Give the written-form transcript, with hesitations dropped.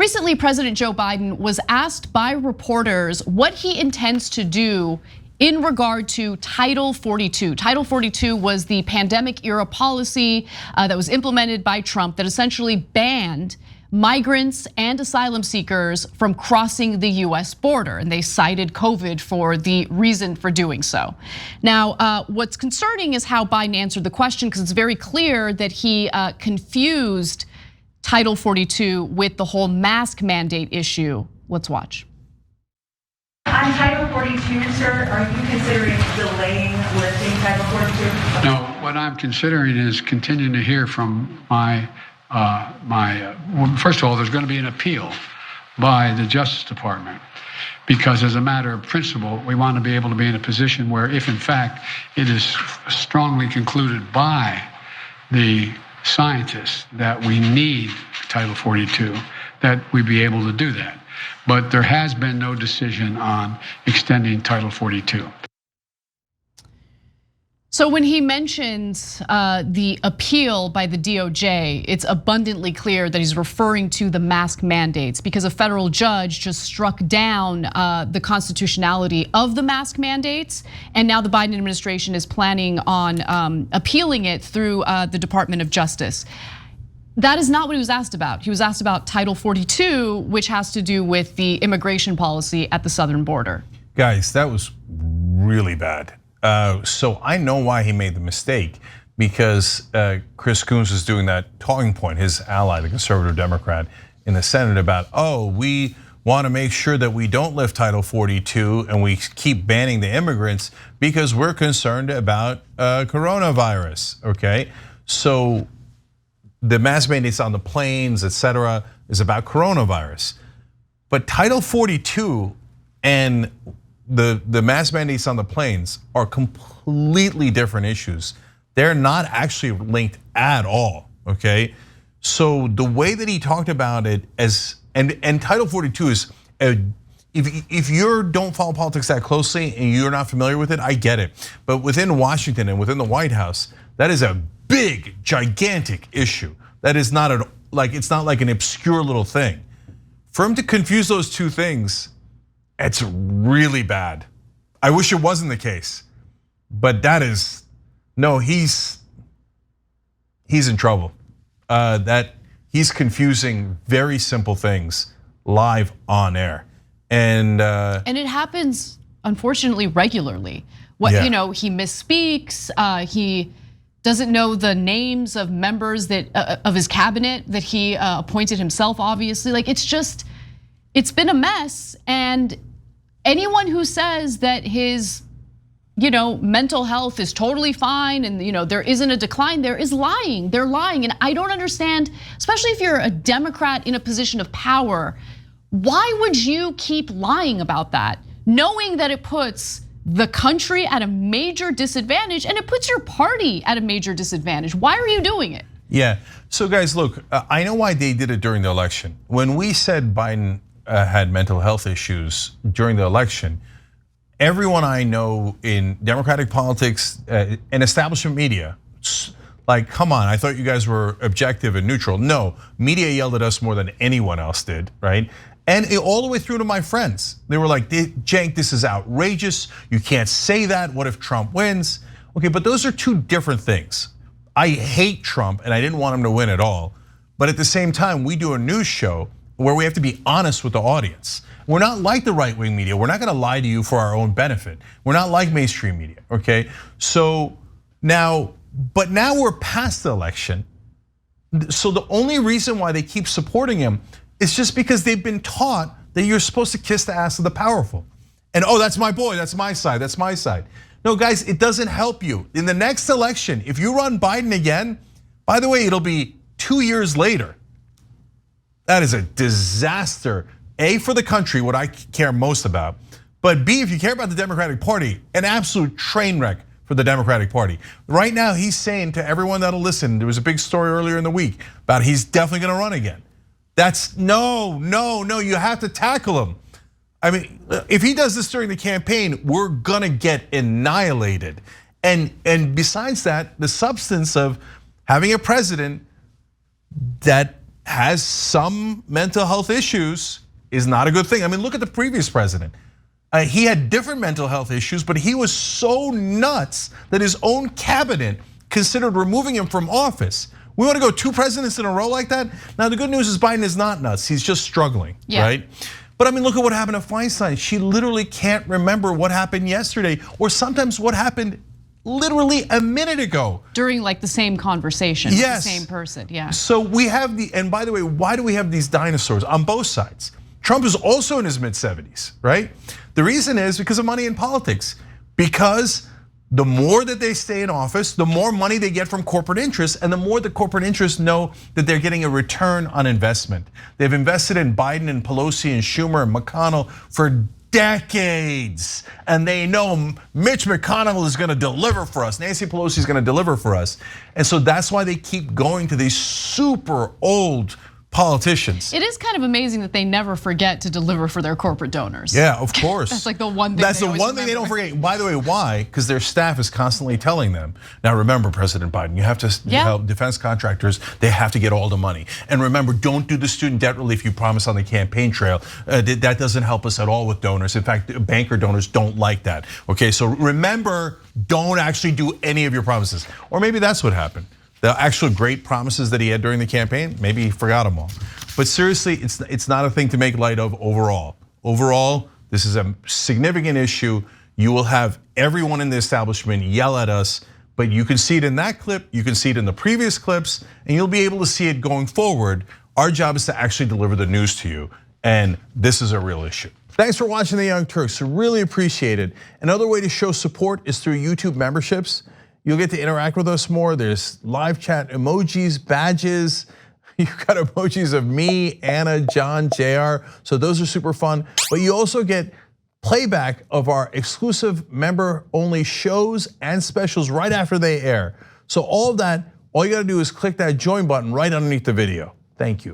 recently, President Joe Biden was asked by reporters what he intends to do in regard to Title 42. Title 42 was the pandemic era policy that was implemented by Trump that essentially banned migrants and asylum seekers from crossing the US border. And they cited COVID for the reason for doing so. Now, what's concerning is how Biden answered the question, because it's very clear that he confused Title 42 with the whole mask mandate issue. Let's watch. On Title 42, sir, are you considering delaying lifting Title 42? No, what I'm considering is continuing to hear from first of all, there's going to be an appeal by the Justice Department, because as a matter of principle, we want to be able to be in a position where if in fact it is strongly concluded by the scientists that we need Title 42, that we be able to do that. But there has been no decision on extending Title 42. So when he mentions the appeal by the DOJ, it's abundantly clear that he's referring to the mask mandates, because a federal judge just struck down the constitutionality of the mask mandates. And now the Biden administration is planning on appealing it through the Department of Justice. That is not what he was asked about. He was asked about Title 42, which has to do with the immigration policy at the southern border. Guys, that was really bad. So I know why he made the mistake, because Chris Coons was doing that talking point, his ally, the conservative Democrat in the Senate, about, we want to make sure that we don't lift Title 42 and we keep banning the immigrants because we're concerned about coronavirus, okay? So the mask mandates on the planes, etc., is about coronavirus. But Title 42 and the mask mandates on the planes are completely different issues. They're not actually linked at all, okay? So the way that he talked about it and Title 42 is, if you don't follow politics that closely and you're not familiar with it, I get it. But within Washington and within the White House, that is a big, gigantic issue. That is not it's not like an obscure little thing. For him to confuse those two things, it's really bad. I wish it wasn't the case, but that is, no, he's in trouble. That he's confusing very simple things live on air, and it happens unfortunately regularly. He misspeaks. He doesn't know the names of members that of his cabinet that he appointed himself. Obviously, it's been a mess. And anyone who says that his mental health is totally fine and there isn't a decline there is lying. They're lying. And I don't understand, especially if you're a Democrat in a position of power, why would you keep lying about that, knowing that it puts the country at a major disadvantage and it puts your party at a major disadvantage? Why are you doing it? Yeah, so guys, look, I know why they did it during the election. When we said Biden had mental health issues during the election, everyone I know in Democratic politics and establishment media, like, come on, I thought you guys were objective and neutral. No, media yelled at us more than anyone else did, right? And all the way through to my friends. They were like, Cenk, this is outrageous. You can't say that. What if Trump wins? Okay, but those are two different things. I hate Trump and I didn't want him to win at all. But at the same time, we do a news show where we have to be honest with the audience. We're not like the right-wing media. We're not gonna lie to you for our own benefit. We're not like mainstream media, okay? So now we're past the election. So the only reason why they keep supporting him is just because they've been taught that you're supposed to kiss the ass of the powerful. And that's my boy, that's my side, that's my side. No, guys, it doesn't help you. In the next election, if you run Biden again, by the way, it'll be 2 years later. That is a disaster, A, for the country, what I care most about, but B, if you care about the Democratic Party, an absolute train wreck for the Democratic Party. Right now, he's saying to everyone that'll listen, there was a big story earlier in the week about he's definitely gonna run again. That's no, you have to tackle him. I mean, if he does this during the campaign, we're gonna get annihilated. And besides that, the substance of having a president that has some mental health issues is not a good thing. I mean, look at the previous president. He had different mental health issues, but he was so nuts that his own cabinet considered removing him from office. We want to go 2 presidents in a row like that? Now, the good news is Biden is not nuts. He's just struggling, right? But I mean, look at what happened to Feinstein. She literally can't remember what happened yesterday, or sometimes what happened literally a minute ago. During like the same conversation with the same person, So we have and by the way, why do we have these dinosaurs on both sides? Trump is also in his mid-70s, right? The reason is because of money in politics. Because the more that they stay in office, the more money they get from corporate interests, and the more the corporate interests know that they're getting a return on investment. They've invested in Biden and Pelosi and Schumer and McConnell for decades, and they know Mitch McConnell is gonna deliver for us, Nancy Pelosi is gonna deliver for us. And so that's why they keep going to these super old politicians. It is kind of amazing that they never forget to deliver for their corporate donors. Yeah, of course. That's like the one thing. That's the one thing they don't forget. By the way, why? Because their staff is constantly telling them. Now remember, President Biden, you have to help defense contractors. They have to get all the money. And remember, don't do the student debt relief you promised on the campaign trail. That doesn't help us at all with donors. In fact, banker donors don't like that. Okay, so remember, don't actually do any of your promises. Or maybe that's what happened. The actual great promises that he had during the campaign, maybe he forgot them all. But seriously, it's not a thing to make light of overall. Overall, this is a significant issue. You will have everyone in the establishment yell at us, but you can see it in that clip, you can see it in the previous clips, and you'll be able to see it going forward. Our job is to actually deliver the news to you, and this is a real issue. Thanks for watching The Young Turks, really appreciate it. Another way to show support is through YouTube memberships. You'll get to interact with us more. There's live chat emojis, badges. You've got emojis of me, Anna, John, JR. So those are super fun. But you also get playback of our exclusive member-only shows and specials right after they air. So all of that, all you gotta do is click that join button right underneath the video. Thank you.